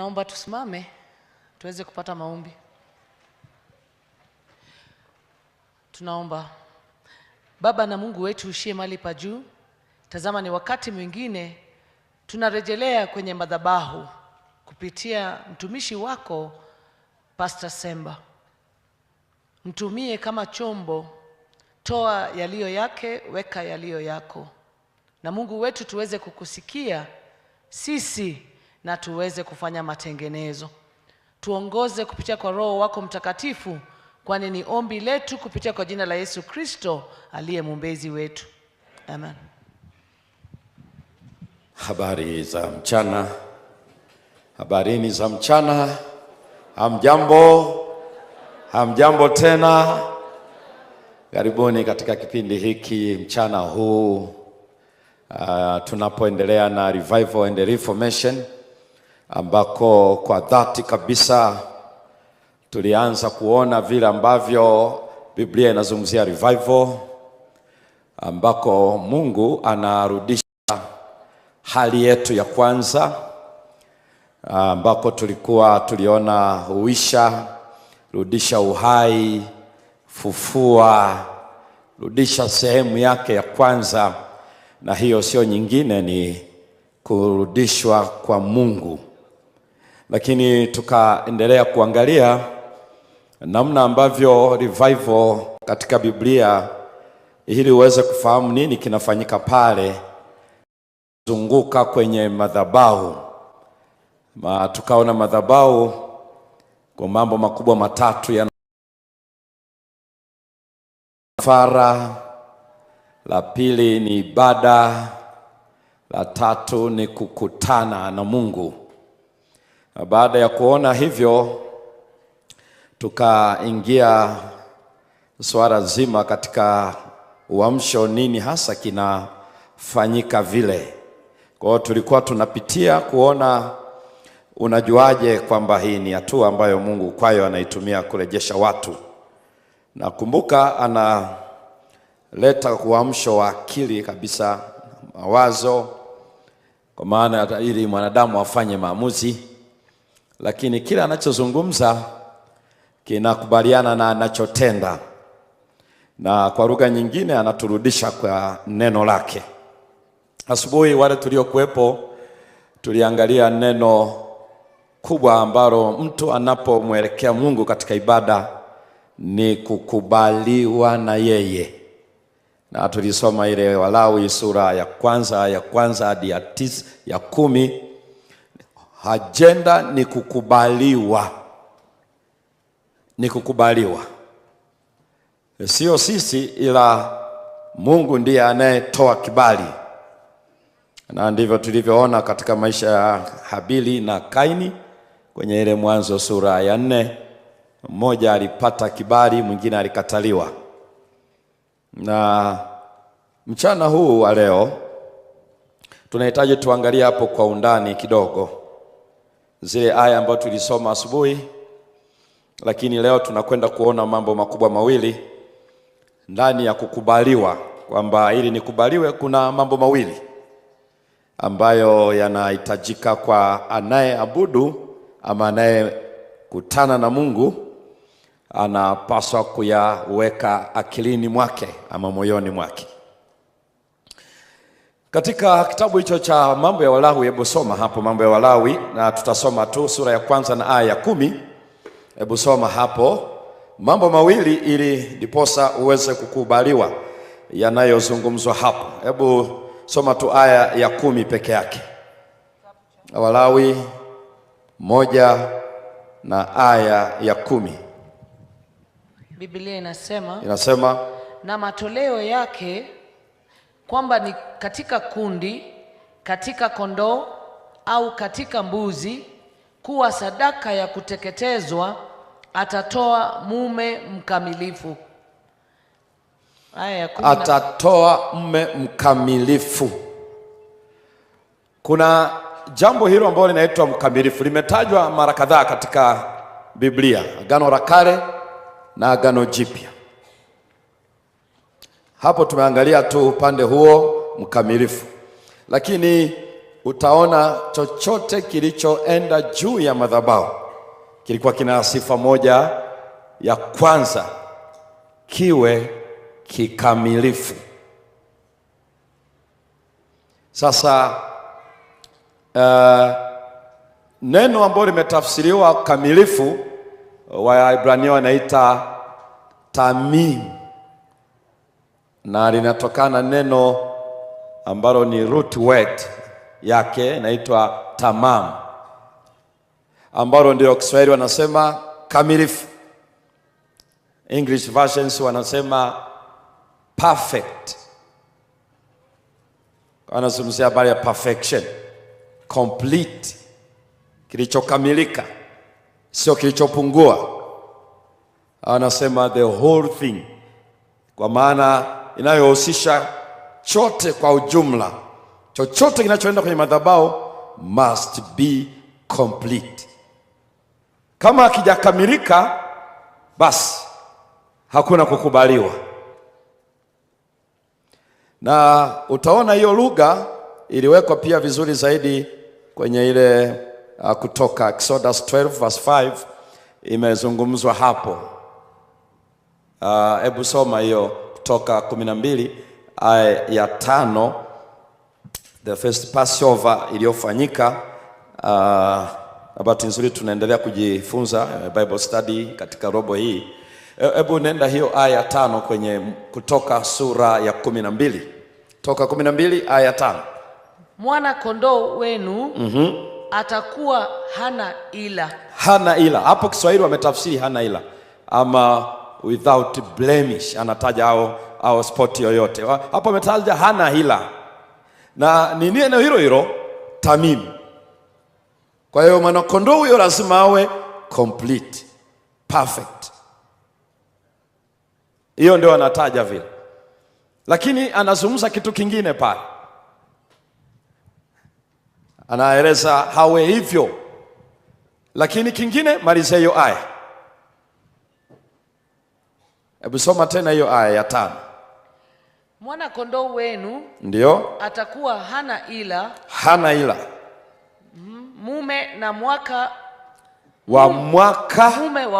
Naomba tusimame tuweze kupata maombi. Tunaomba. Baba na Mungu wetu ushie mahali pa juu, tazama ni wakati mwingine tunarejelea kwenye madhabahu kupitia mtumishi wako Pastor Semba. Mtumie kama chombo, toa yaliyo yake, weka yaliyo yako. Na Mungu wetu tuweze kukusikia sisi na tuweze kufanya matengenezo. Tuongoze kupitia kwa Roho wako Mtakatifu, kwani ni ombi letu kupitia kwa jina la Yesu Kristo aliye mwombezi wetu. Amen. Habari za mchana. Habarini za mchana. Hamjambo. Hamjambo tena. Karibuni katika kipindi hiki mchana huu. Tunapoendelea na Revival and Reformation, ambako kwa dhati kabisa tulianza kuona vile ambavyo Biblia inazungumzia revival, ambako Mungu anarudisha hali yetu ya kwanza, ambako tuliona huisha, rudisha uhai, fufua, rudisha sehemu yake ya kwanza, na hiyo sio nyingine, ni kurudishwa kwa Mungu. Lakini tukaendelea kuangalia namna ambavyo revival katika Biblia, ili uweze kufahamu nini kinafanyika pale, zunguka kwenye madhabahu. Tukaona madhabahu kwa mambo makubwa matatu ya kafara, la pili ni ibada, la tatu ni kukutana na Mungu. Na baada ya kuona hivyo, tukaingia swala zima katika uamsho, nini hasa kinafanyika vile. Kwa hiyo tulikuwa tunapitia kuona unajuaje kwamba hii ni hatua ambayo Mungu kwayo anaitumia kurejesha watu. Na kumbuka analeta uamsho wa akili kabisa, mawazo, kwa maana ili mwanadamu afanye maamuzi, lakini kila anachozungumza kinakubaliana na anachotenda. Na kwa lugha nyingine anaturudisha kwa neno lake. Asubuhi wale tuliokuepo tuliangalia neno kubwa ambalo mtu anapomwelekea Mungu katika ibada ni kukubaliwa na yeye. Na tulisoma ile Walawi sura ya kwanza hadi ya 10. Agenda ni kukubaliwa. Ni kukubaliwa. Sio sisi, ila Mungu ndiye anayetoa kibali. Na ndivyo tulivyoona katika maisha ya Habili na Kaini kwenye ile Mwanzo sura ya 4. Mmoja alipata kibali, mwingine alikataliwa. Na mchana huu wa leo tunahitaji tuangalie hapo kwa undani kidogo zile aya ambazo tulisoma asubuhi, lakini leo tunakwenda kuona mambo makubwa mawili ndani ya kukubaliwa, kwamba ili nikubaliwe kuna mambo mawili ambayo yanahitajika kwa anayeabudu ama anayekutana na Mungu. Anapaswa kuyaweka akilini mwake ama moyoni mwake. Katika kitabu hicho cha Mambo ya Walawi, hebu soma hapo Mambo ya Walawi, na tutasoma tu sura ya 1 na aya ya 10. Hebu soma hapo mambo mawili ili ndiposa uweze kukubaliwa yanayozungumzwa hapo. Hebu soma tu aya ya 10 peke yake. Walawi 1 na aya ya 10. Biblia inasema, na matoleo yake, kwamba ni katika kundi, katika kondoo au katika mbuzi, kuwa sadaka ya kuteketezwa, atatoa mume mkamilifu. Aya ya 10. Atatoa mume mkamilifu. Kuna jambo hilo ambalo linaitwa mkamilifu, limetajwa mara kadhaa katika Biblia, Agano la Kale na Agano Jipya. Hapo tumeangalia tu upande huo mkamilifu, lakini utaona chochote kilichoenda juu ya madhabahu kilikuwa kina sifa moja ya kwanza, kiwe kikamilifu. Sasa neno ambalo limetafsiriwa kamilifu, Waebrania wanaita tamim, na linatokana neno ambalo ni root word yake inaitwa tamam, ambalo ndio Kiswahili wanasema kamilifu. English versions wanasema perfect. Wanazungumzia habari ya perfection, complete, kilichokamilika, sio kilichopungua. Wanasema the whole thing, kwa maana inayohusisha chote kwa ujumla. Chochote kinachoenda kwenye madhabahu must be complete. Kama hakijakamilika, basi hakuna kukubaliwa. Na utaona hiyo lugha iliwekwa pia vizuri zaidi kwenye ile Kutoka, Exodus 12 verse 5 imezungumzwa hapo. Hebu soma hiyo Kutoka 12 aya ya 5. The first Passover iliyofanyika. Bahati nzuri tunaendelea kujifunza Bible study katika robo hii. Hebu nenda hiyo aya ya 5 kwenye Kutoka sura ya 12. Kutoka 12 aya ya 5. Mwana kondoo wenu atakuwa hana ila. Hana ila. Hapo Kiswahili wametafsiri hana ila ama without blemish, anataja au spot yoyote. Hapo ametaja hana ila. Na ni neno hilo hilo tamim. Kwa hiyo mwana kondoo huyo lazima awe complete, perfect. Hiyo ndio anataja vile. Lakini anazungumza kitu kingine pale. Anaeleza hawe hivyo. Lakini kingine, maliza hiyo aya. Hebu soma tena hiyo aya ya 5. Mwana kondoo wenu ndio atakuwa hana ila. Hana ila. Mume wa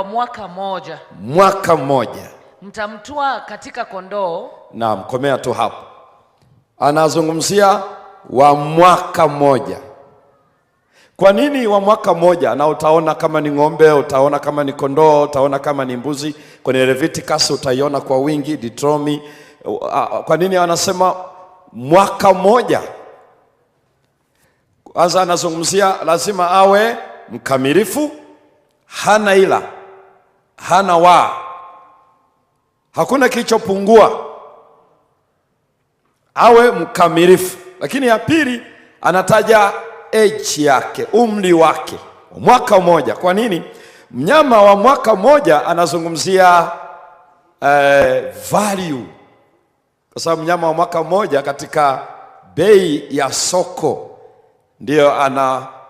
mwaka moja. Mwaka mmoja. Mtamtoa katika kondoo. Naam, komea tu hapo. Anazungumzia wa mwaka mmoja. Kwa nini wa mwaka mmoja? Na utaona kama ni ng'ombe, utaona kama ni kondoo, utaona kama ni mbuzi. Kwenye Leviticus utaiona kwa wingi, Deuteronomy. Kwa nini wanasema mwaka mmoja? Kwanza anazungumzia lazima awe mkamilifu, hana ila, hana waa, hakuna kilichopungua, awe mkamilifu. Lakini ya pili anataja age yake, umri wake, mwaka mmoja. Kwa nini? Mnyama wa mwaka mmoja anazungumzia value, kwa sababu mnyama wa mwaka mmoja katika bei ya soko ndio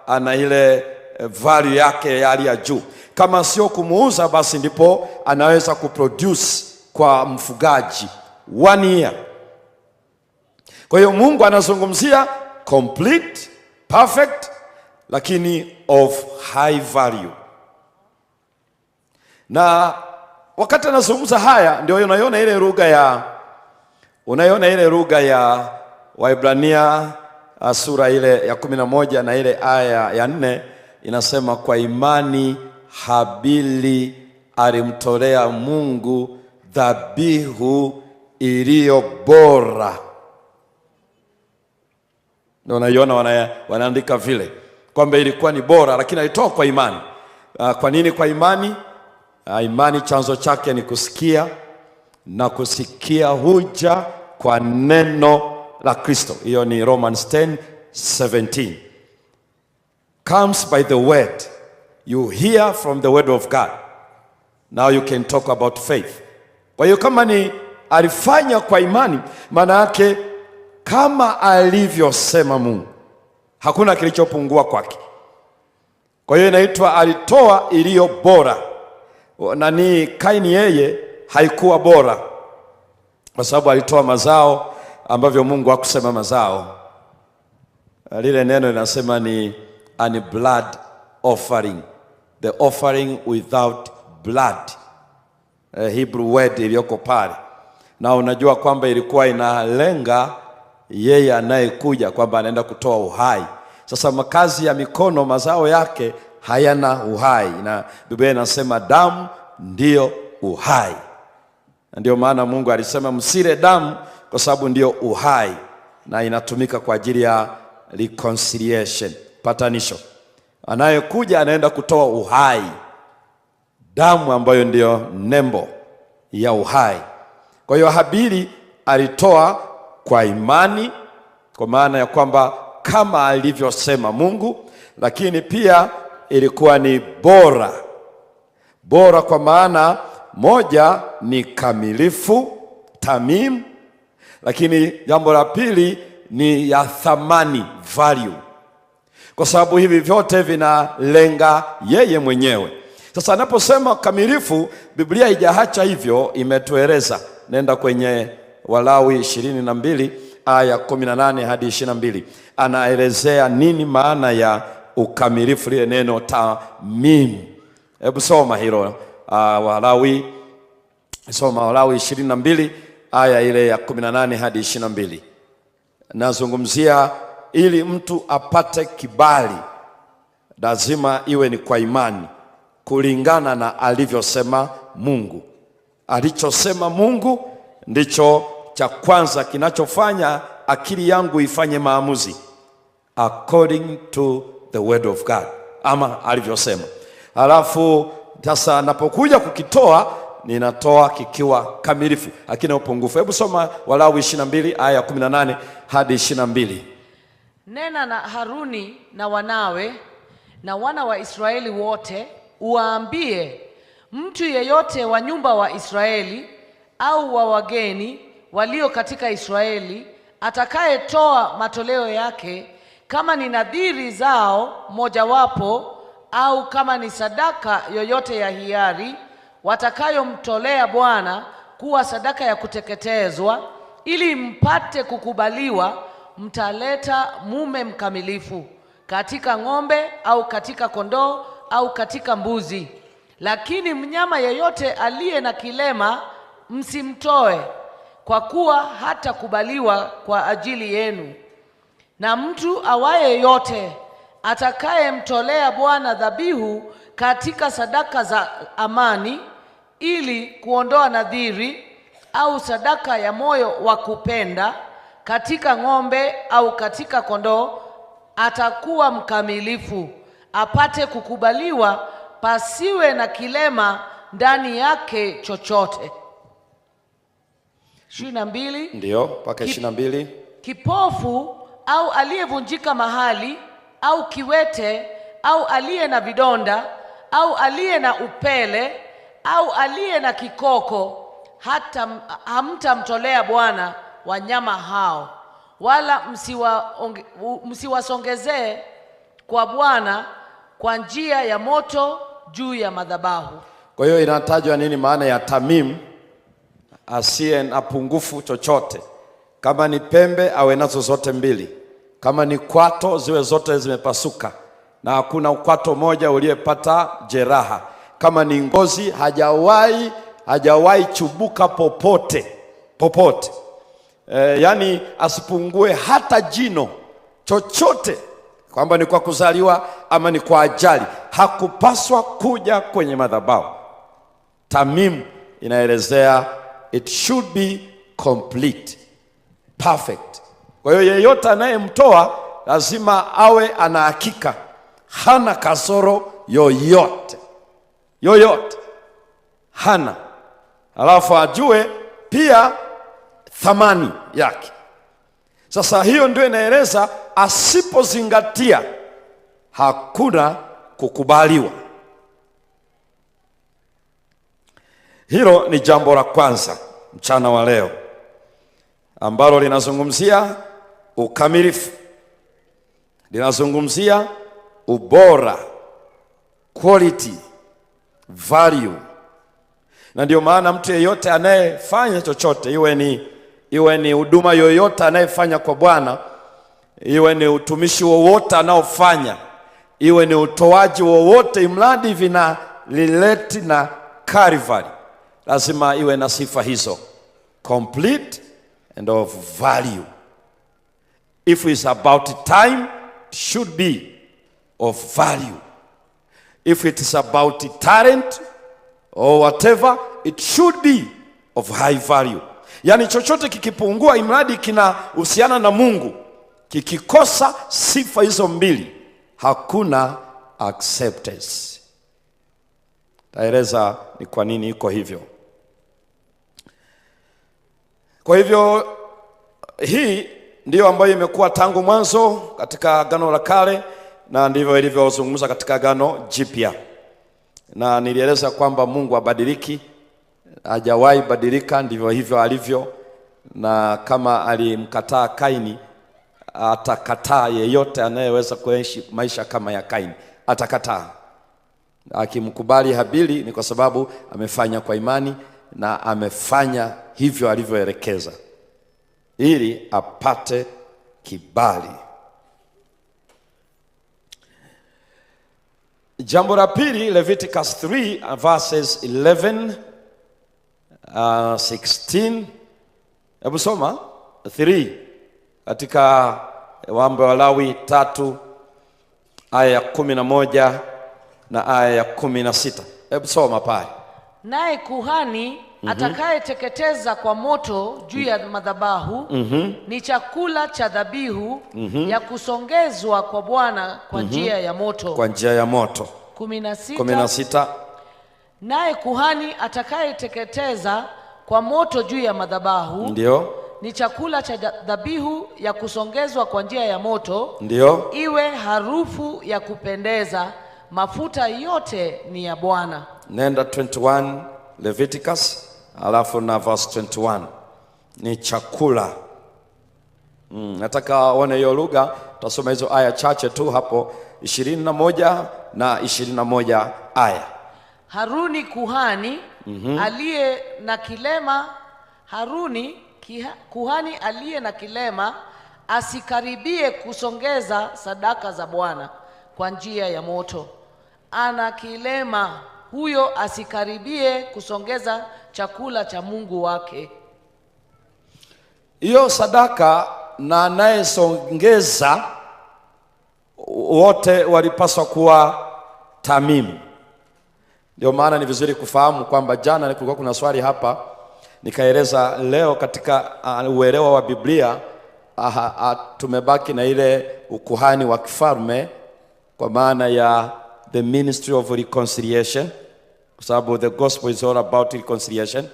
ana ile value yake ya hali ya juu. Kama sio kumuuza, basi ndipo anaweza kuproduce kwa mfugaji 1 year. Kwa hiyo Mungu anazungumzia complete, perfect, lakini of high value. Na wakati anazungumza haya, ndio unaiona ile lugha ya Waebrania sura ile ya 11 na ile aya ya 4 inasema, kwa imani Habili alimtolea Mungu dhabihu iliyo bora. Ndio unaiona wanaandika vile kwamba ilikuwa ni bora, lakini alitoa kwa imani. Kwa nini kwa imani? Imani chanzo chake ni kusikia, na kusikia huja kwa neno la Kristo. Hiyo ni Romans 10:17. Comes by the word. You hear from the word of God. Now you can talk about faith. Kwa hiyo kama ni alifanya kwa imani, maana yake kama alivyosema Mungu, hakuna kilichopungua kwake. Kwa hiyo inaitwa alitoa iliyo bora. Na ni Kaini, yeye haikuwa bora, kwa sababu alitoa mazao ambavyo Mungu hakusema mazao. Lile neno linasema ni an blood offering, the offering without blood, Hebrew word iliyoko pale. Na unajua kwamba ilikuwa inalenga yeye anayekuja, kwamba anaenda kutoa uhai. Sasa makazi ya mikono, mazao yake hayana uhai, na Biblia inasema damu ndiyo uhai. Ndio maana Mungu alisema msile damu, kwa sababu ndiyo uhai, na inatumika kwa ajili ya reconciliation, patanisho. Anayekuja anaenda kutoa uhai, damu ambayo ndiyo nembo ya uhai. Kwa hiyo Habili alitoa kwa imani, kwa maana ya kwamba kama alivyosema Mungu, lakini pia ilikuwa ni bora kwa maana moja ni kamilifu, tamim, lakini jambo la pili ni ya thamani, value, kwa sababu hivi vyote vinalenga yeye mwenyewe. Sasa anaposema kamilifu, Biblia haijaacha hivyo, imetueleza. Nenda kwenye Walawi 22 aya 18 hadi 22, anaelezea nini maana ya ukamilifu, lile neno tamim. Hebu soma hilo, Walawi 22 aya ile ya 18 hadi 22. Nazungumzia ili mtu apate kibali, lazima iwe ni kwa imani, kulingana na alivyosema Mungu. Alichosema Mungu ndicho cha kwanza kinachofanya akili yangu ifanye maamuzi, according to the word of God, ama alivyosema. Halafu sasa napokuja kukitoa, ninatoa kikiwa kamilifu, hakina upungufu. Hebu soma Walawi 22 aya 18 hadi 22. Nena na Haruni na wanawe na wana wa Israeli wote, uwaambie, mtu yeyote wa nyumba wa Israeli au wa wageni walio katika Israeli atakayetoa matoleo yake, kama ni nadhiri zao mojawapo, au kama ni sadaka yoyote ya hiari watakayomtolea Bwana kuwa sadaka ya kuteketezwa, ili mpate kukubaliwa, mtaleta mume mkamilifu katika ng'ombe au katika kondoo au katika mbuzi. Lakini mnyama yeyote aliye na kilema msimtoe, kwa kuwa hatakubaliwa kwa ajili yenu. Na mtu awaye yote atakayemtolea Bwana dhabihu katika sadaka za amani, ili kuondoa nadhiri, au sadaka ya moyo wa kupenda katika ng'ombe au katika kondoo, atakuwa mkamilifu, apate kukubaliwa, pasiwe na kilema ndani yake chochote. 22. Ndio, mpaka 22. Kipofu au aliyevunjika mahali au kiwete au aliye na vidonda au aliye na upele au aliye na kikoko, hata hamtamtolea Bwana wanyama hao, wala msiwasongezee kwa Bwana kwa njia ya moto juu ya madhabahu. Kwa hiyo inatajwa nini maana ya tamim? Asiye na pungufu chochote. Kama ni pembe awe nazo zote mbili, kama ni kwato ziwe zote zimepasuka na hakuna ukwato moja uliyepata jeraha, kama ni ngozi hajawahi chubuka popote. Yani asipungue hata jino chochote, kwamba ni kwa kuzaliwa ama ni kwa ajali, hakupaswa kuja kwenye madhabahu. Tamim inaelezea it should be complete, perfect. Kwa hiyo yeyote anayemtoa lazima awe ana hakika hana kasoro yoyote hana. Alafu ajue pia thamani yake. Sasa hiyo ndio inaeleza asipozingatia hakuna kukubaliwa. Hilo ni jambo la kwanza mchana wa leo, ambalo linazungumzia ukamilifu, linazungumzia ubora, quality, value. Na ndio maana mtu yeyote anayefanya chochote, iwe ni huduma yoyote anayefanya kwa Bwana, iwe ni utumishi wowote anaofanya, iwe ni utoaji wowote, imradi vina relate na Calvary, lazima iwe na sifa hizo: complete and of value. If it's about time, it should be of value. If it is about talent or whatever, it should be of high value. Yani chochote kikipungua, imradi kinahusiana na Mungu, kikikosa sifa hizo mbili, hakuna acceptance. Taeleza ni kwa nini iko hivyo. Kwa hivyo hii ndiyo ambayo imekuwa tangu mwanzo katika Agano la Kale, na ndivyo ilivyozungumza katika Agano Jipya. Na nilieleza kwamba Mungu habadiliki, hajawahi badilika, ndivyo hivyo alivyo. Na kama alimkataa Kaini, atakataa yeyote anayeweza kuishi maisha kama ya Kaini, atakataa. Akimkubali Habili ni kwa sababu amefanya kwa imani na amefanya hivyo alivyoelekeza ili apate kibali. Jambo la pili, Leviticus 3 verses 11 16. Hebu soma 3 katika Mambo ya Walawi 3 aya ya 11 na aya ya 16. Hebu soma pale. Naye kuhani atakayeteketeza kwa moto juu ya madhabahu ni chakula cha dhabihu ya kusongezwa kwa Bwana kwa njia ya moto. Kwa njia ya moto. 16. Naye kuhani atakayeteketeza kwa moto juu ya madhabahu, ndio, ni chakula cha dhabihu ya kusongezwa kwa njia ya moto, ndio, iwe harufu ya kupendeza, mafuta yote ni ya Bwana. Nenda 21 Leviticus alafu na verse 21. Ni chakula. Nataka uone hiyo lugha. Tutasoma hizo aya chache tu hapo, 21 na 21 aya. Haruni kuhani aliye na kilema, kuhani aliye na kilema asikaribie kusongeza sadaka za Bwana kwa njia ya moto. Ana kilema, huyo asikaribie kusongeza chakula cha Mungu wake. Hiyo sadaka na anayesongeza wote walipaswa kuwa tamimu. Ndio maana ni vizuri kufahamu kwamba jana kulikuwa kuna swali hapa, nikaeleza leo katika uelewa wa Biblia tumebaki na ile ukuhani wa kifalme, kwa maana ya the ministry of reconciliation, kwa sababu the gospel is all about reconciliation,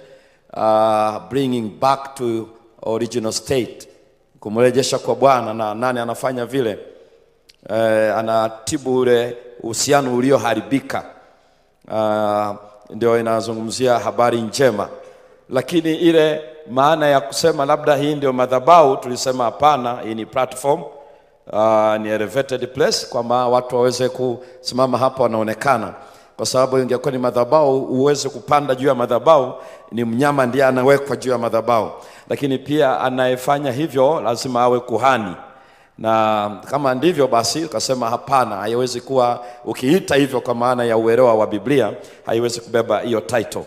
bringing back to original state, kumrejesha kwa Bwana. Na nani anafanya vile? Anatibu ule uhusiano ulioharibika. Ndio inazungumzia habari njema. Lakini ile maana ya kusema labda hii ndio madhabahu, tulisema hapana, hii ni platform, ni elevated place, kwa maana watu waweze kusimama hapa wanaonekana. Kwa sababu ingekuwa ni madhabahu, uweze kupanda juu ya madhabahu, ni mnyama ndiye anawekwa juu ya madhabahu. Lakini pia anayefanya hivyo lazima awe kuhani. Na kama ndivyo basi ukasema hapana, haiwezi kuwa, ukiita hivyo kwa maana ya uelewa wa Biblia, haiwezi kubeba hiyo title.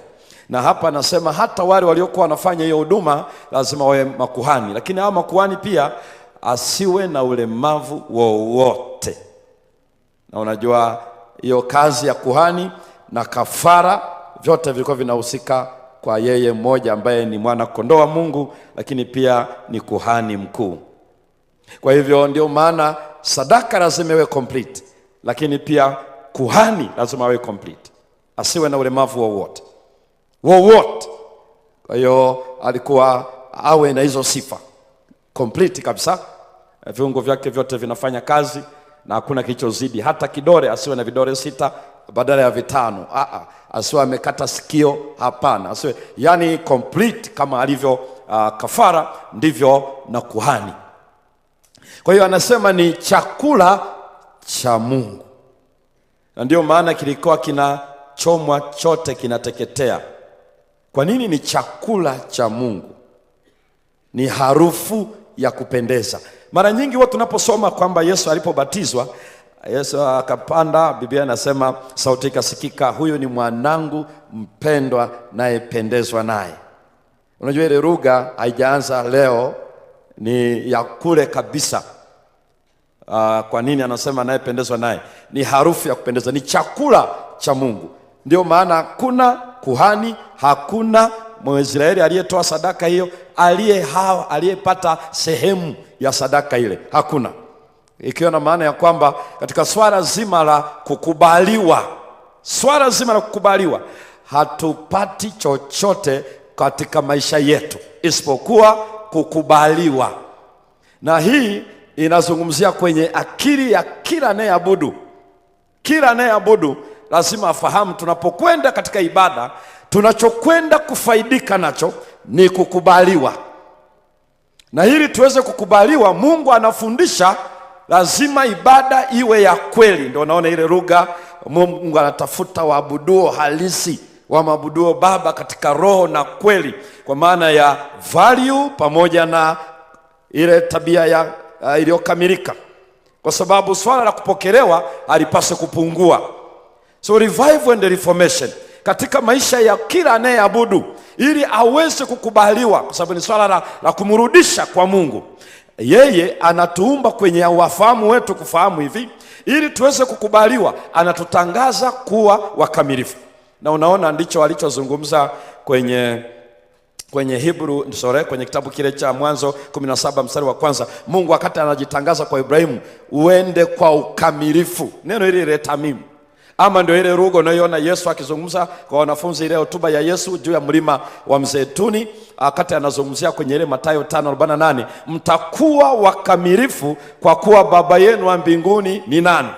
Na hapa anasema hata wale waliokuwa wanafanya hiyo huduma lazima wawe makuhani. Lakini hao makuhani pia asiwe na ulemavu wowote. Na unajua hiyo kazi ya kuhani na kafara vyote vilikuwa vinahusika kwa yeye mmoja ambaye ni mwana kondoo wa Mungu, lakini pia ni kuhani mkuu. Kwa hivyo ndio maana sadaka lazima iwe complete, lakini pia kuhani lazima awe complete, asiwe na ulemavu wowote. Kwa hiyo alikuwa awe na hizo sifa complete kabisa, viungo vyake vyote vinafanya kazi na hakuna kilichozidi. Hata kidole asiwe na vidole 6 badala ya 5. Asiwe amekata sikio, hapana. Asiwe, yani complete kama alivyo kafara, ndivyo na kuhani. Kwa hiyo anasema ni chakula cha Mungu. Na ndio maana kilikuwa kinachomwa chote kinateketea. Kwa nini ni chakula cha Mungu? Ni harufu ya kupendeza. Mara nyingi huwa tunaposoma kwamba Yesu alipobatizwa, Yesu akapanda, Biblia inasema sauti ikasikika, huyu ni mwanangu mpendwa nayependezwa naye. Unajua ile lugha haijaanza leo, ni ya kule kabisa. Kwa nini anasema nayependezwa naye? Ni harufu ya kupendeza, ni chakula cha Mungu. Ndio maana hakuna kuhani, hakuna Mwisraeli aliyetoa sadaka hiyo aliyepata sehemu ya sadaka ile, hakuna. Ikiwa na maana ya kwamba katika swala zima la kukubaliwa, hatupati chochote katika maisha yetu isipokuwa kukubaliwa. Na hii inazungumzia kwenye akili ya kila anayeabudu. Kila anayeabudu lazima afahamu tunapokwenda katika ibada, tunachokwenda kufaidika nacho ni kukubaliwa. Na ili tuweze kukubaliwa, Mungu anafundisha lazima ibada iwe ya kweli. Ndio unaona ile lugha, Mungu anatafuta waabuduo halisi, waabuduo Baba katika roho na kweli, kwa maana ya value pamoja na ile tabia ya iliyokamilika. Kwa sababu swala la kupokelewa halipaswi kupungua. So revival and reformation katika maisha ya kila anayeabudu, ili aweze kukubaliwa, kwa sababu ni swala la kumrudisha kwa Mungu. Yeye anatuumba kwenye wafahamu wetu kufahamu hivi, ili tuweze kukubaliwa, anatutangaza kuwa wakamilifu. Na unaona ndicho alichozungumza kwenye kwenye kitabu kile cha Mwanzo 17 mstari wa kwanza. Mungu wakati anajitangaza kwa Ibrahimu, uende kwa ukamilifu. Neno hili leta mimi. Ama ndio ile lugha unayoona Yesu akizungumza kwa wanafunzi ile hotuba ya Yesu juu ya mlima wa Mzeituni, wakati anazungumzia kwenye ile Mathayo 5:48, mtakuwa wakamilifu kwa kuwa Baba yenu wa mbinguni ni nani?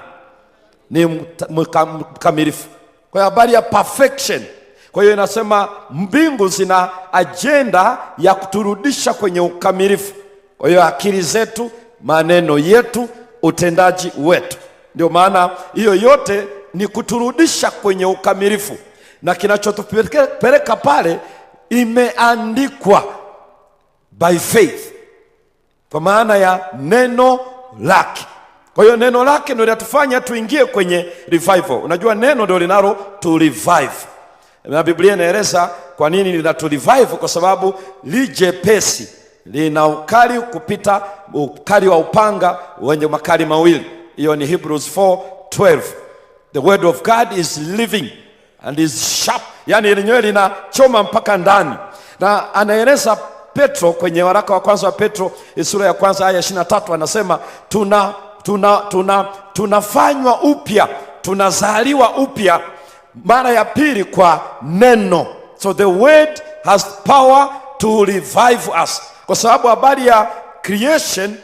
Ni mkamilifu. Kwa habari ya perfection. Kwa hiyo inasema mbingu zina agenda ya kuturudisha kwenye ukamilifu. Kwa hiyo akili zetu, maneno yetu, utendaji wetu. Ndio maana hiyo yote ni kuturudisha kwenye ukamilifu. Na kinachotupeleka pale imeandikwa by faith, kwa maana ya neno lake. Kwa hiyo neno lake ndio linatufanya tuingie kwenye revival. Unajua neno ndio linalo to revive. Na Biblia inaeleza kwa nini linatu revive, kwa sababu lijepesi, lina ukali kupita ukali wa upanga wenye makali mawili. Hiyo ni Hebrews 4:12. The word of God is living and is sharp. Yani lenyewe linachoma mpaka ndani. Na anaeleza Petro kwenye waraka wa kwanza wa Petro sura ya kwanza aya 23, anasema tunafanywa upya, tunazaliwa upya mara ya pili kwa neno. So the word has power to revive us. Kwa sababu habari ya creation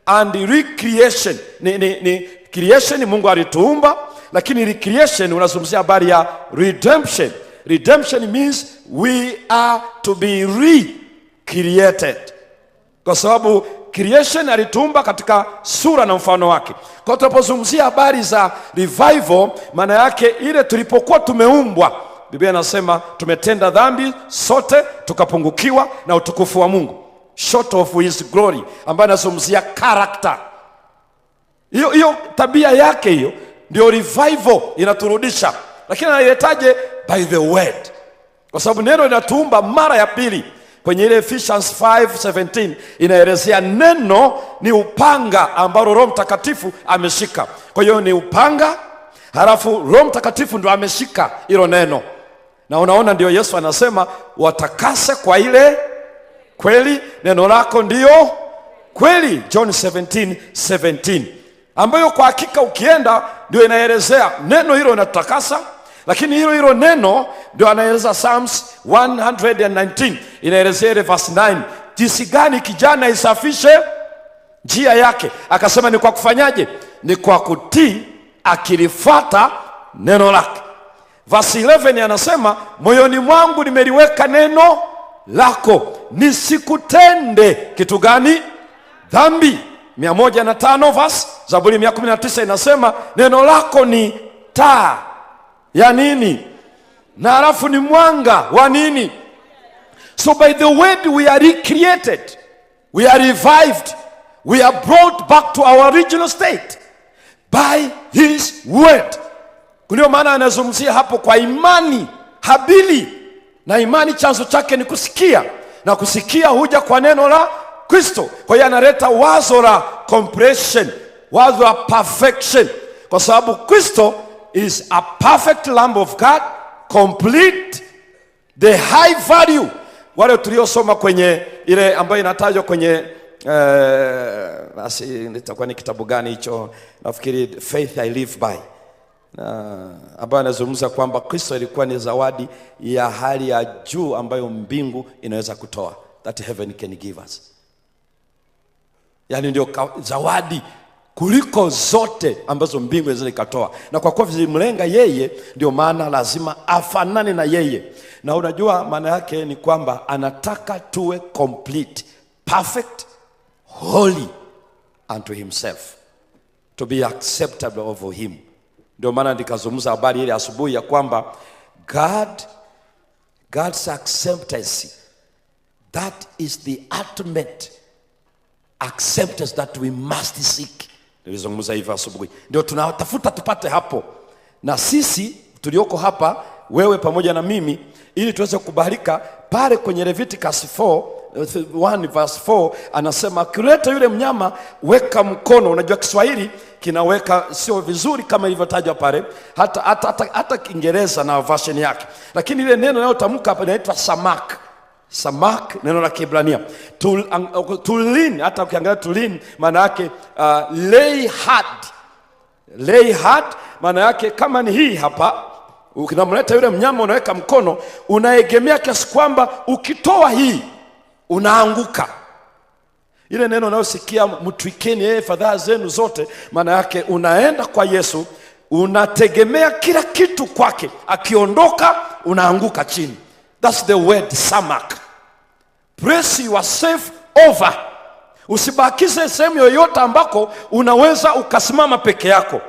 and recreation ni creation, Mungu alituumba, lakini recreation unazungumzia habari ya redemption. Redemption means we are to be recreated. Kwa sababu creation alituumba katika sura na mfano wake. Kwa tunapozungumzia habari za revival, maana yake ile tulipokuwa tumeumbwa, Biblia inasema tumetenda dhambi sote tukapungukiwa na utukufu wa Mungu, short of his glory, ambayo inazungumzia character. Hiyo tabia yake hiyo ndio revival inaturudisha. Lakini anailetaje? By the word. Kwa sababu neno linatuumba mara ya pili. Kwenye ile Ephesians 5:17 inaelezea neno ni upanga ambao Roho Mtakatifu ameshika. Kwa hiyo ni upanga, halafu Roho Mtakatifu ndio ameshika hilo neno. Na unaona ndio Yesu anasema watakase kwa ile kweli, neno lako ndio kweli. John 17:17. Ambayo kwa hakika ukienda ndio inaelezea neno hilo linatutakasa. Lakini hilo neno ndio anaeleza Psalms 119, inaelezea ile verse 9, jinsi gani kijana isafishe njia yake. Akasema ni kwa kufanyaje? Ni kwa kutii, akilifuata neno lake. Verse 11 anasema moyoni mwangu nimeliweka neno lako, nisikutende kitu gani? Dhambi. 105 verse Zaburi 119 inasema neno lako ni taa ya nini? Na halafu ni mwanga wa nini? So by the word we are recreated, we are revived, we are brought back to our original state by his word. Ndio maana anazungumzia hapo kwa imani Habili, na imani chanzo chake ni kusikia, na kusikia huja kwa neno la Kristo. Kwa hiyo analeta wazo la completion, wazo la perfection, kwa sababu Kristo is a perfect Lamb of God, complete, the high value. Wale tuliosoma kwenye ile ambayo inatajwa kwenye basi nitakuwa ni kitabu gani hicho, nafikiri Faith I Live By, ambayo anazungumza kwamba Kristo ilikuwa ni zawadi ya hali ya juu ambayo mbingu inaweza kutoa, that heaven can give us. Yani ndio zawadi kuliko zote ambazo mbingu inaweza ikatoa, na kwa kuwa zimlenga yeye, ndio maana lazima afanane na yeye. Na unajua maana yake ni kwamba anataka tuwe complete, perfect, holy unto himself, to be acceptable of him. Ndio maana nikazungumza habari ile asubuhi ya kwamba God's acceptance, that is the ultimate acceptance that we must seek. Nilizungumza hivyo asubuhi. Ndio tunatafuta tupate hapo. Na sisi tulioko hapa, wewe pamoja na mimi, ili tuweze kubarika, pale kwenye Leviticus 1 verse 4 anasema kuleta yule mnyama weka mkono. Unajua Kiswahili kinaweka sio vizuri kama ilivyotajwa pale, hata Kiingereza na version yake, lakini ile neno linalotamka hapa linaitwa samak, neno la Kiebrania. Tulin, hata ukiangalia tulin maana yake lay hard maana yake kama ni hii hapa, ukimleta yule mnyama unaweka mkono, unaegemea kiasi kwamba ukitoa hii unaanguka. Ile neno unayosikia mtwikeni fadhaa zenu zote, maana yake unaenda kwa Yesu, unategemea kila kitu kwake, akiondoka unaanguka chini. That's the word samak. Press yourself over. Usibakize sehemu yoyote ambako unaweza ukasimama peke yako.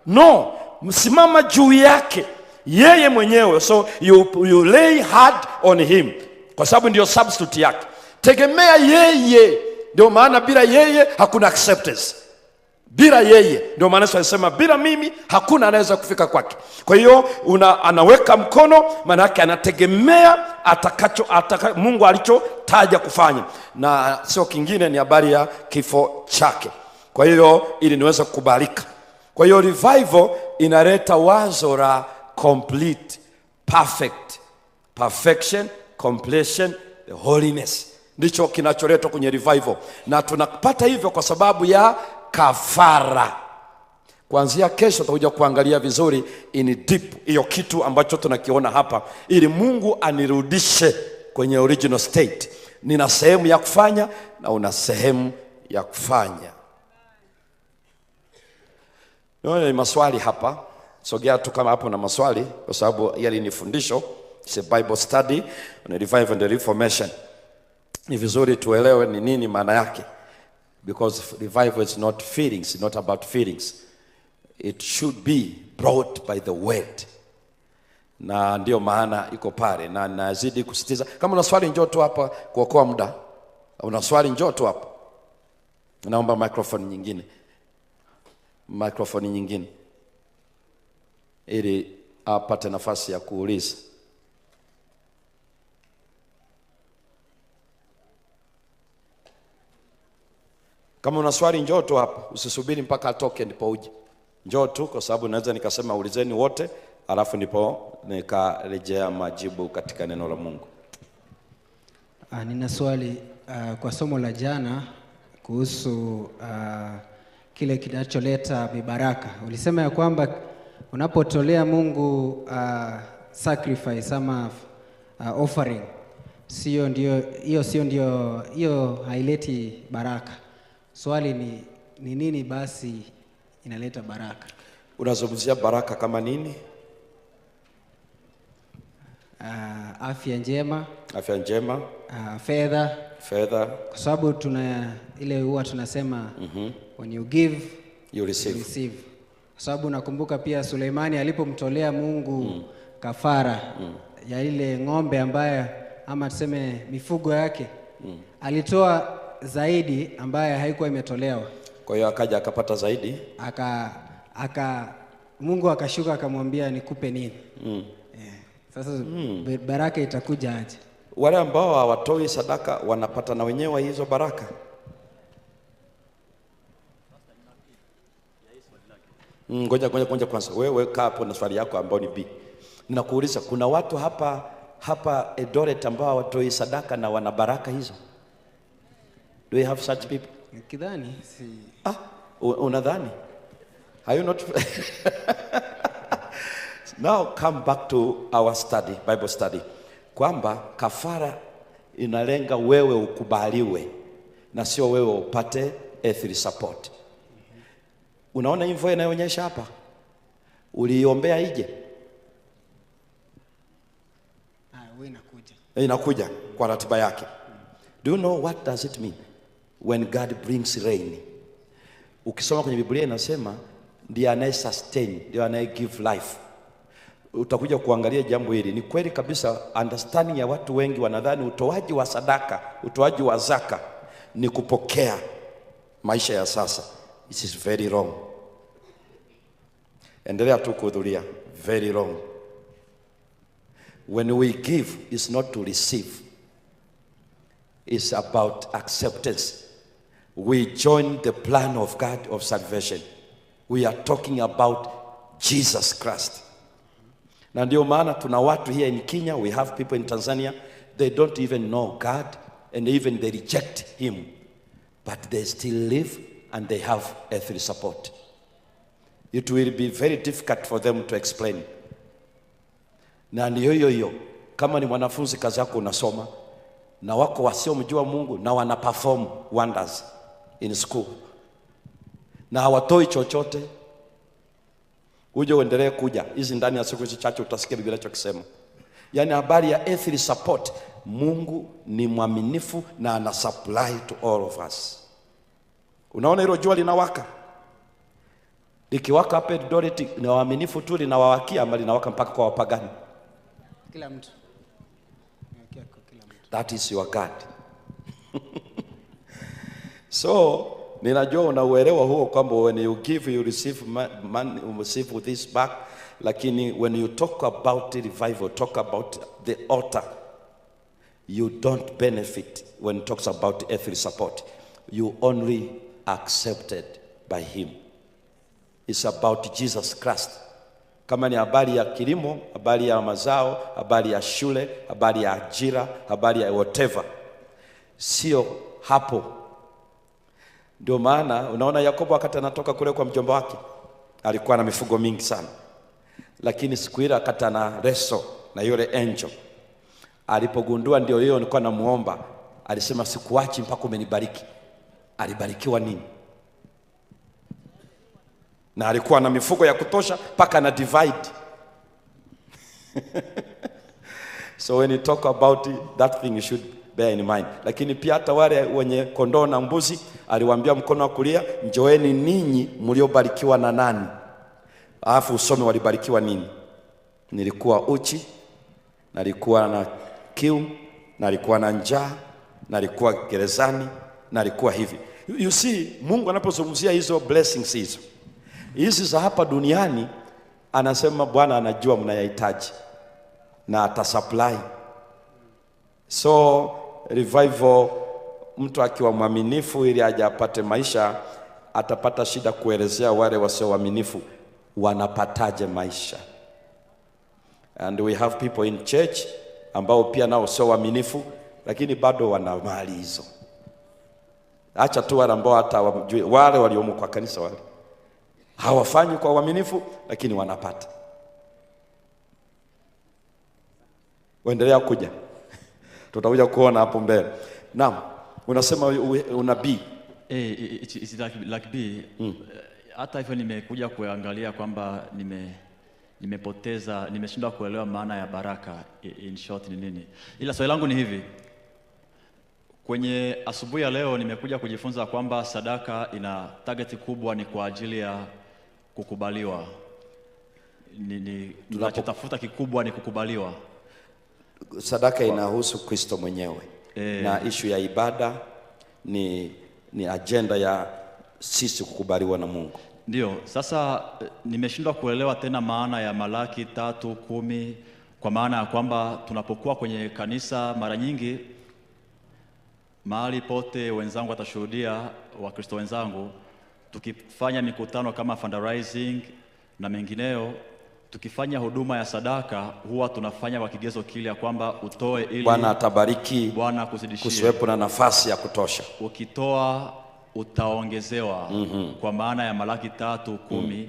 No, msimama juu yake yeye mwenyewe. So you lay hard on him, kwa sababu ndio substitute yake. Tegemea yeye. Ndio maana bila yeye hakuna acceptance. Bila yeye, ndio maana tunasema bila mimi hakuna anaweza kufika kwake. Kwa hiyo anaweka mkono, maana yake anategemea Mungu alichotaja kufanya, na sio kingine, ni habari ya kifo chake. Kwa hiyo ili niweze kukubalika. Kwa hiyo revival inaleta wazo la complete, perfection, completion, the holiness. Ndicho kinacholetwa kwenye revival, na tunapata hivyo kwa sababu ya kafara. Kuanzia kesho tutakuja kuangalia vizuri in deep hiyo kitu ambacho tunakiona hapa, ili Mungu anirudishe kwenye original state. Nina sehemu ya kufanya na una sehemu ya kufanya. Naona maswali hapa, sogea tu kama hapo na maswali, kwa sababu yale ni fundisho, it's a Bible study on revival and reformation. Ni vizuri tuelewe ni nini maana yake, because revival is not feelings, it's not about feelings. It should be brought by the word. Na ndio maana iko pale, na nazidi kusitiza. Kama una swali njoo tu hapa kuokoa muda. Una swali njoo tu hapa. Naomba microphone nyingine. Ili apate nafasi ya kuuliza. Kama una swali njoo tu hapa, usisubiri mpaka atoke ndipo uje. Njoo tu, kwa sababu naweza nikasema ulizeni wote, alafu ndipo nikarejea majibu katika neno la Mungu. Nina swali kwa somo la jana kuhusu kile kinacholeta mibaraka. Ulisema ya kwamba unapotolea Mungu sacrifice ama offering, hiyo haileti baraka. Swali ni nini basi inaleta baraka? Unazungumzia baraka kama nini? Afya njema, fedha, kwa sababu huwa tunasema when you give you receive. Kwa sababu nakumbuka pia Suleimani alipomtolea Mungu kafara ya ile ng'ombe ambaye ama tuseme mifugo yake, alitoa zaidi ambaye haikuwa imetolewa. Kwa hiyo akaja akapata zaidi. Mungu akashuka akamwambia nikupe nini? Sasa baraka itakuja aje? Wale ambao hawatoi sadaka wanapata na wenyewe hizo baraka. Ngoja kwanza. Wewe kaa hapo na swali yako ambao ni B. Ninakuuliza, kuna watu hapa Eldoret ambao hawatoi sadaka na wana baraka hizo? Do you have such people? Kidhani si unadhani? Are you not? Now come back to our study, Bible study. Kwamba kafara inalenga wewe ukubaliwe na sio wewe upate earthly support. Unaona info inayoonyesha hapa? Uliiombea ije? Wewe inakuja. Inakuja kwa ratiba yake. Do you know what does it mean when God brings rain? Ukisoma kwenye Biblia inasema ndiye anaye sustain, ndiye anaye give life. Utakuja kuangalia jambo hili. Ni kweli kabisa, understanding ya watu wengi wanadhani utoaji wa sadaka, utoaji wa zaka ni kupokea maisha ya sasa. It is very wrong. Endelea tu kuhudhuria. Very wrong. When we give, it's not to receive. It's about acceptance. We join the plan of God of salvation. We are talking about Jesus Christ. Na ndio maana tuna watu here in Kenya, we have people in Tanzania, they don't even know God and even they reject him. But they still live and they have earthly support. It will be very difficult for them to explain. Na ndio hiyo kama ni mwanafunzi kazi yako unasoma na wako wasiomjua Mungu na wana perform wonders in school na hawatoi chochote, uje uendelee kuja hizi ndani ya siku chache utasikia Biblia inachosema. Yaani habari ya earthly support, Mungu ni mwaminifu na ana supply to all of us. Unaona hilo jua linawaka? Likiwaka hapa Eldoret ni waaminifu tu linawawakia, ama linawaka mpaka kwa wapagani? Kila mtu. That is your God. So ninajua unauelewa huo kwamba when you give you receive money, you receive with this back. Lakini when you talk about revival, talk about the altar, you don't benefit when it talks about earthly support. You only accepted by him. It's about Jesus Christ. Kama ni habari ya kilimo, habari ya mazao, habari ya shule, habari ya ajira, habari ya whatever, sio hapo. Ndio maana unaona Yakobo wakati anatoka kule kwa mjomba wake alikuwa na mifugo mingi sana, lakini siku ile akata na reso na yule angel, alipogundua ndio hiyo nilikuwa namuomba, alisema sikuachi mpaka umenibariki. Alibarikiwa nini? Na alikuwa na mifugo ya kutosha mpaka na divide. So when you talk about it, that thing you should bear in mind. Lakini pia hata wale wenye kondoo na mbuzi aliwaambia mkono wa kulia, njoeni ninyi mliobarikiwa na nani. Alafu usome walibarikiwa nini. Nilikuwa uchi, nalikuwa na kiu, nalikuwa na njaa, nalikuwa gerezani, nalikuwa hivi. You see, Mungu anapozungumzia hizo blessings hizi za hapa duniani, anasema Bwana anajua mnayahitaji na atasupply. So revival, mtu akiwa mwaminifu ili aje apate maisha, atapata shida kuelezea wale wasio waaminifu wanapataje maisha. And we have people in church ambao pia nao sio waaminifu, lakini bado wana mali hizo. Acha tu wale ambao hata wajui, wale waliomo kwa kanisa wale hawafanyi kwa uaminifu, lakini wanapata. Waendelea kuja. Tutakuja kuona hapo mbele. Naam, unasema unabii. It's like B. Hata hivyo nimekuja kuangalia kwamba nimeshindwa kuelewa maana ya baraka in short ni nini. Ila swali langu ni hivi. Kwenye asubuhi ya leo nimekuja kujifunza kwamba sadaka ina target kubwa ni kwa ajili ya kukubaliwa. Tunachotafuta kikubwa ni kukubaliwa. Sadaka inahusu Kristo mwenyewe. Na issue ya ibada ni agenda ya sisi kukubaliwa na Mungu. Ndio, sasa nimeshindwa kuelewa tena maana ya Malaki 3:10, kwa maana ya kwamba tunapokuwa kwenye kanisa mara nyingi, mahali pote wenzangu watashuhudia, Wakristo wenzangu, tukifanya mikutano kama fundraising na mengineyo, tukifanya huduma ya sadaka, huwa tunafanya kwa kigezo kile ya kwamba utoe ili Bwana atabariki, Bwana kuzidishie, kusiwepo na nafasi ya kutosha. Ukitoa utaongezewa. Kwa maana ya Malaki 3:10.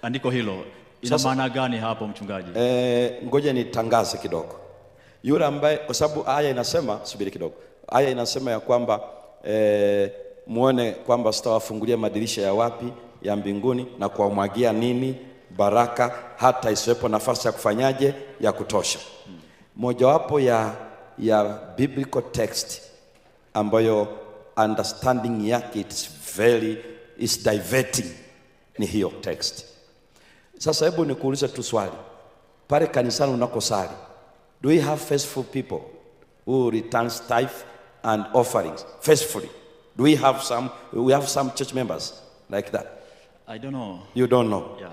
Andiko hilo ina maana gani hapo mchungaji? Ngoja nitangaze kidogo. Yule ambaye, kwa sababu aya inasema, subiri kidogo. Aya inasema ya kwamba muone kwamba sitawafungulia madirisha ya wapi, ya mbinguni, na kuwamwagia nini baraka hata isiwepo nafasi ya kufanyaje, ya kutosha. Mojawapo ya biblical text ambayo understanding yake is diverting ni hiyo text. Sasa hebu nikuulize tu swali. Pale kanisani unakosali, do we have faithful people who returns tithe and offerings faithfully? Do we have some church members like that? I don't know. You don't know? Yeah.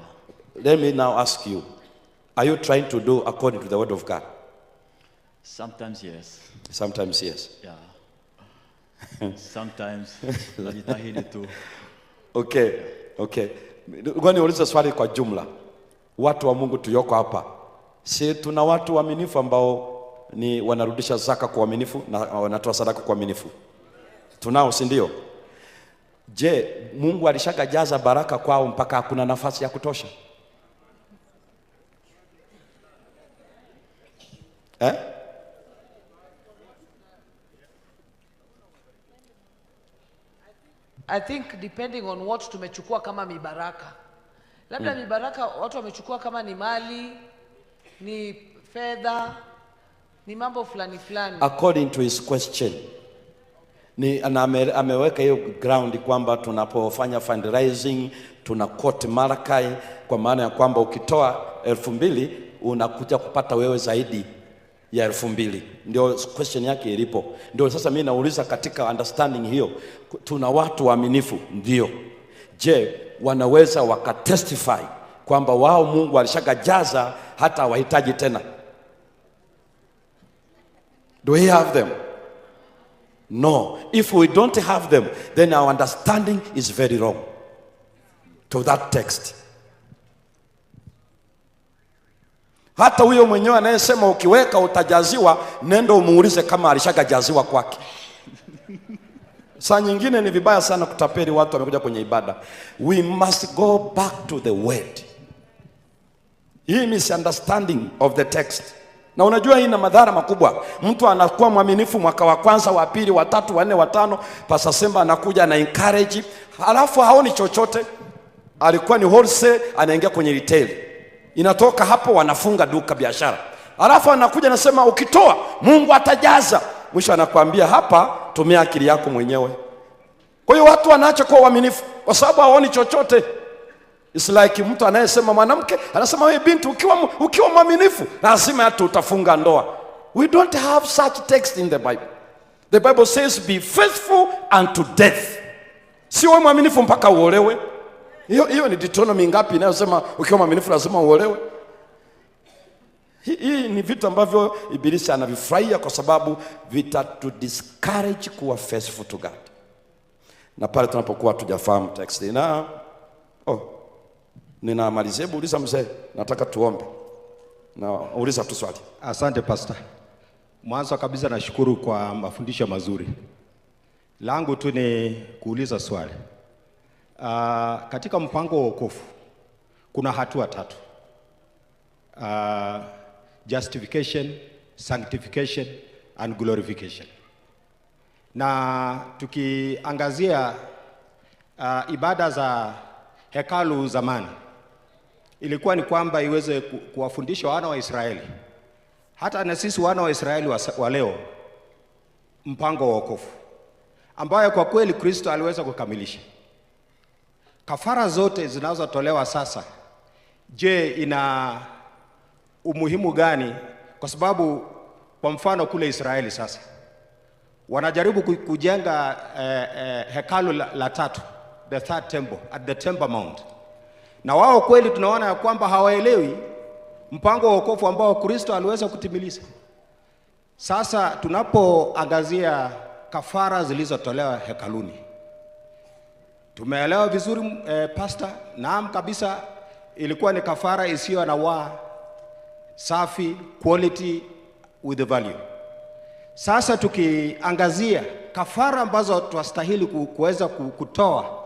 Let me now ask you, are you trying to do according to the word of God? Sometimes yes. Sometimes yes. Yeah. Sometimes najitahidi tu. Okay. Ngoja niulize swali kwa jumla. Watu wa Mungu tuyoko hapa, si tuna watu waaminifu ambao ni wanarudisha zaka kwa uaminifu na wanatoa sadaka kwa uaminifu? Tunao, si ndio? Je, Mungu alishakajaza baraka kwao mpaka hakuna nafasi ya kutosha? I think depending on what tumechukua kama mibaraka. Labda mibaraka watu wamechukua kama ni mali, ni fedha, ni mambo fulani. According to his question, ameweka hiyo ground kwamba tunapofanya fundraising tuna quote Malachi, kwa maana ya kwamba ukitoa 2,000 unakuja kupata wewe zaidi ya 2,000. Ndio question yake ilipo. Ndio sasa mimi nauliza, katika understanding hiyo tuna watu waaminifu, ndio. Je, wanaweza wakatestify kwamba wao Mungu alishakajaza hata wahitaji tena? Do we have them? No. If we don't have them, then our understanding is very wrong to that text. Hata huyo mwenyewe anayesema ukiweka utajaziwa, nendo umuulize kama alishakajaziwa kwake. Saa nyingine ni vibaya sana kutapeli watu wamekuja kwenye ibada. We must go back to the word. Hii misunderstanding of the text. Na unajua hii ina madhara makubwa. Mtu anakuwa mwaminifu mwaka wa kwanza, wa pili, wa tatu, wa nne, wa tano, Pastor Semba anakuja na encourage, halafu haoni chochote. Alikuwa ni wholesale, anaingia kwenye retail. Inatoka hapo wanafunga duka biashara. Halafu anakuja anasema ukitoa Mungu atajaza. Mwisho anakuambia hapa tumia akili yako mwenyewe. Kwa hiyo watu wanaacha kuwa waaminifu kwa sababu haoni chochote. It's like mtu anayesema, mwanamke anasema wewe binti ukiwa mwaminifu lazima hata utafunga ndoa. We don't have such text in the Bible. The Bible says be faithful unto death. Si wewe mwaminifu mpaka uolewe. Hiyo ni Deuteronomy ngapi inayosema ukiwa mwaminifu lazima uolewe? Hii ni vitu ambavyo Ibilisi anavifurahia kwa sababu vitatu discourage kuwa faithful to God. Na pale tunapokuwa tujafahamu text na ninamalizia, uliza mzee, nataka tuombe. Na uliza tu swali. Asante pastor. Mwanzo kabisa nashukuru kwa mafundisho mazuri. Langu tu ni kuuliza swali. Katika mpango wa wokovu kuna hatua 3. Justification, sanctification and glorification. Na tukiangazia ibada za hekalu zamani, ilikuwa ni kwamba iweze kuwafundisha wana wa Israeli, hata na sisi wana wa Israeli wa leo, mpango wa wokovu ambayo kwa kweli Kristo aliweza kukamilisha. Kafara zote zinazotolewa sasa, je, ina umuhimu gani? Kwa sababu kwa mfano kule Israeli sasa wanajaribu kujenga hekalu la tatu, the third temple at the Temple Mount. Na wao kweli tunaona ya kwamba hawaelewi mpango wa wokovu ambao Kristo aliweza kutimiliza. Sasa tunapoangazia kafara zilizotolewa hekaluni, tumeelewa vizuri pastor. Naam kabisa, ilikuwa ni kafara isiyo na waa, safi, quality with the value. Sasa tukiangazia kafara ambazo tunastahili kuweza kutoa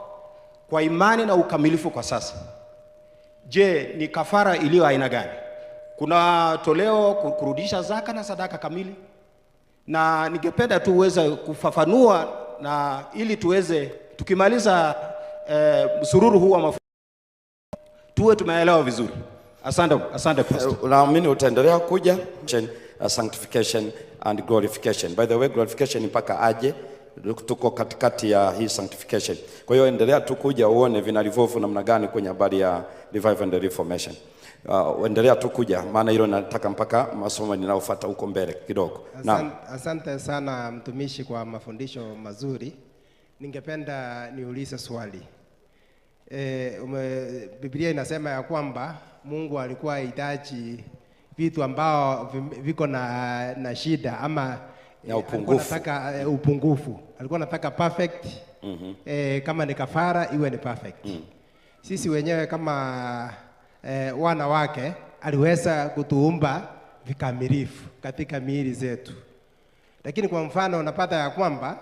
kwa imani na ukamilifu kwa sasa, je, ni kafara iliyo aina gani? Kuna toleo kurudisha zaka na sadaka kamili, na ningependa tu uweze kufafanua na ili tuweze tukimaliza msururu huu wa mafunzo tuwe tumeelewa vizuri. Asante pastor. Naamini utaendelea kuja sanctification and glorification. By the way, glorification mpaka aje, tuko katikati ya hii sanctification. Kwa hiyo endelea tu kuja uone vinalivovu namna gani kwenye habari ya revival and reformation. Endelea tu kuja, maana hilo nataka mpaka masomo ninayofuata huko mbele kidogo. Asante sana mtumishi kwa mafundisho mazuri. Ningependa niulize swali. Biblia inasema ya kwamba Mungu alikuwa hahitaji vitu ambao viko na shida ama upungufu. Alikuwa anataka perfect. Kama ni kafara iwe ni perfect. Sisi wenyewe kama wana wake aliweza kutuumba vikamilifu katika miili zetu. Lakini kwa mfano unapata ya kwamba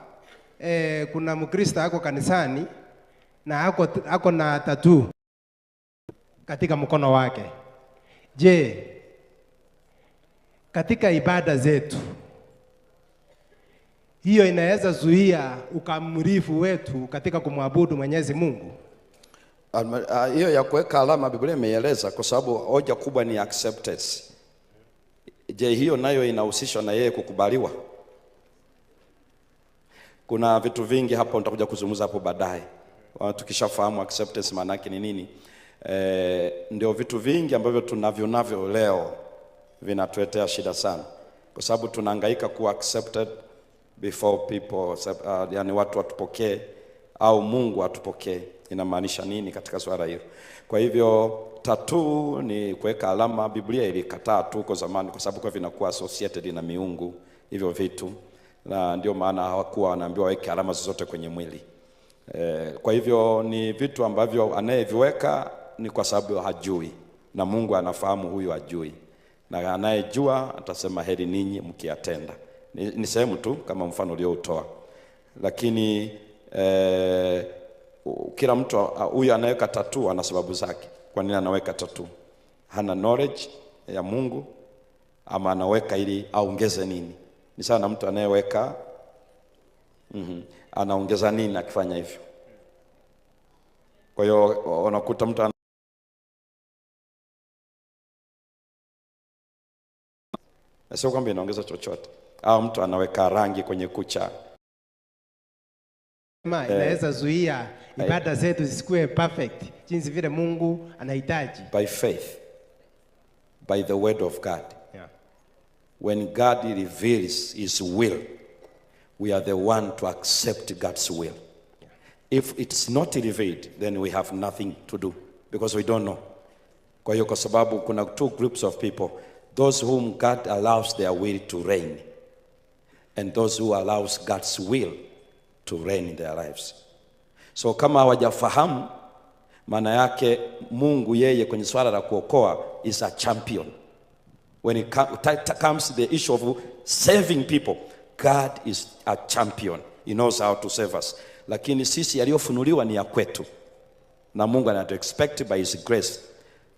kuna Mkristo ako kanisani na ako na tattoo katika mkono wake. Je, katika ibada zetu hiyo inaweza zuia ukamilifu wetu katika kumwabudu Mwenyezi Mungu? Hiyo ya kuweka alama Biblia imeeleza, kwa sababu hoja kubwa ni acceptance. Je, hiyo nayo inahusishwa na yeye kukubaliwa? Kuna vitu vingi hapo nitakuja kuzungumza hapo baadaye. Tukishafahamu acceptance maana yake ni nini, ndio vitu vingi ambavyo tunavyo leo vinatuletea shida sana, kwa sababu tunahangaika kuwa accepted before people, yani watu watupokee au Mungu atupokee. Inamaanisha nini katika swala hilo? Kwa hivyo tattoo ni kuweka alama. Biblia ilikataa tu kwa zamani, kwa sababu kwa vinakuwa associated na miungu hivyo vitu, na ndio maana hawakuwa wanaambiwa waweke alama zozote kwenye mwili. Kwa hivyo ni vitu ambavyo anayeviweka ni kwa sababu hajui, na Mungu anafahamu huyu hajui, na anayejua atasema heri ninyi mkiatenda. Ni sehemu tu kama mfano ulioutoa, lakini kila mtu huyu anaweka tattoo ana sababu zake. Kwa nini anaweka tattoo? Hana knowledge ya Mungu ama anaweka ili aongeze nini? Ni sawa na mtu anayeweka anaongeza nini akifanya hivyo? Kwa hiyo unakuta mtu sio kwamba inaongeza chochote, au mtu anaweka rangi kwenye kucha. Inaweza zuia ibada zetu zisikuwe perfect jinsi vile Mungu anahitaji. By faith, by the word of God. Yeah. When God reveals his will, we are the one to accept God's will. Yeah. If it's not revealed, then we have nothing to do, because we don't know. Kwa hiyo kwa sababu kuna two groups of people, those whom God allows their will to reign, and those who allows God's will to reign in their lives. So kama hawajafahamu, maana yake Mungu yeye kwenye swala la kuokoa is a champion. When it comes to the issue of saving people, God is a champion. He knows how to save us. Lakini sisi yaliyofunuliwa ni ya kwetu, na Mungu anatu expect by his grace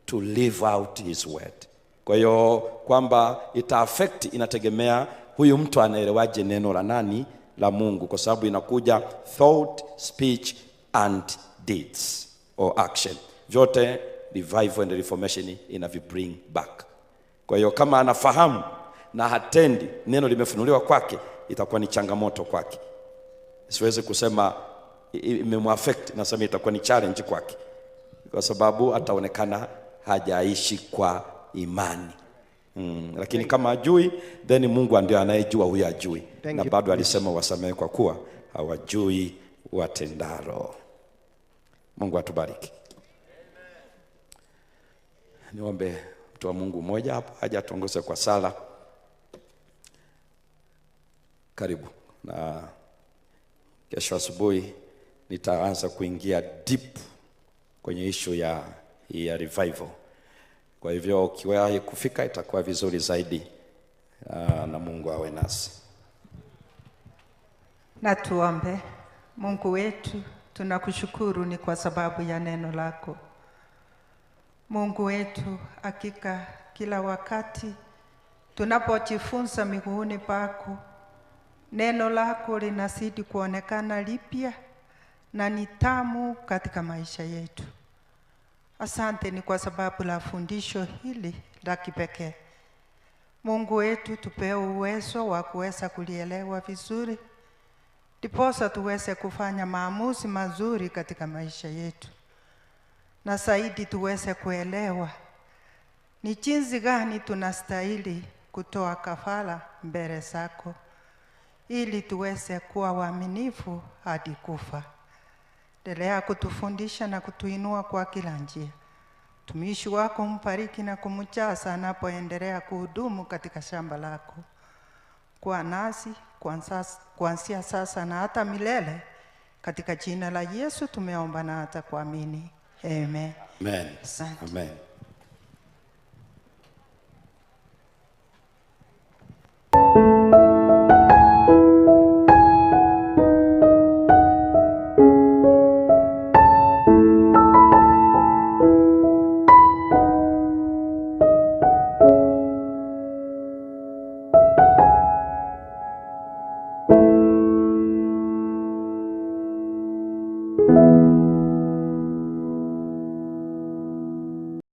to live out his word. Kwa hiyo kwamba ita affect inategemea huyu mtu anaelewaje neno la nani, la Mungu, kwa sababu inakuja thought, speech and deeds or action. Vyote revival and reformation bring back. Kwa hiyo kama anafahamu na hatendi, neno limefunuliwa kwake, itakuwa ni changamoto kwake. Siwezi kusema imemwaffect, nasema itakuwa ni challenge kwake, kwa sababu ataonekana hajaishi kwa imani. Lakini kama ajui, then Mungu ndiye anayejua huyo ajui. Na bado alisema wasamehe kwa kuwa hawajui watendalo. Mungu atubariki. Niombe mtu wa Mungu mmoja hapo aje atuongoze kwa sala. Karibu. Na kesho asubuhi nitaanza kuingia deep kwenye issue ya revival. Kwa hivyo ukiwahi kufika itakuwa vizuri zaidi. Na Mungu awe nasi. Na tuombe. Mungu wetu, tunakushukuru ni kwa sababu ya neno lako. Mungu wetu, hakika kila wakati tunapojifunza miguuni pako, neno lako linazidi kuonekana lipya na ni tamu katika maisha yetu. Asante ni kwa sababu la fundisho hili la kipekee. Mungu wetu, tupe uwezo wa kuweza kulielewa vizuri, ndiposa tuweze kufanya maamuzi mazuri katika maisha yetu. Na zaidi tuweze kuelewa ni jinsi gani tunastahili kutoa kafara mbele zako, ili tuweze kuwa waaminifu hadi kufa. Endelea kutufundisha na kutuinua kwa kila njia. Tumishi wako mbariki na kumjaza anapoendelea kuhudumu katika shamba lako. Kuwa nasi kuanzia sasa na hata milele. Katika jina la Yesu tumeomba na hata kuamini. Amen. Amen. Asante. Amen.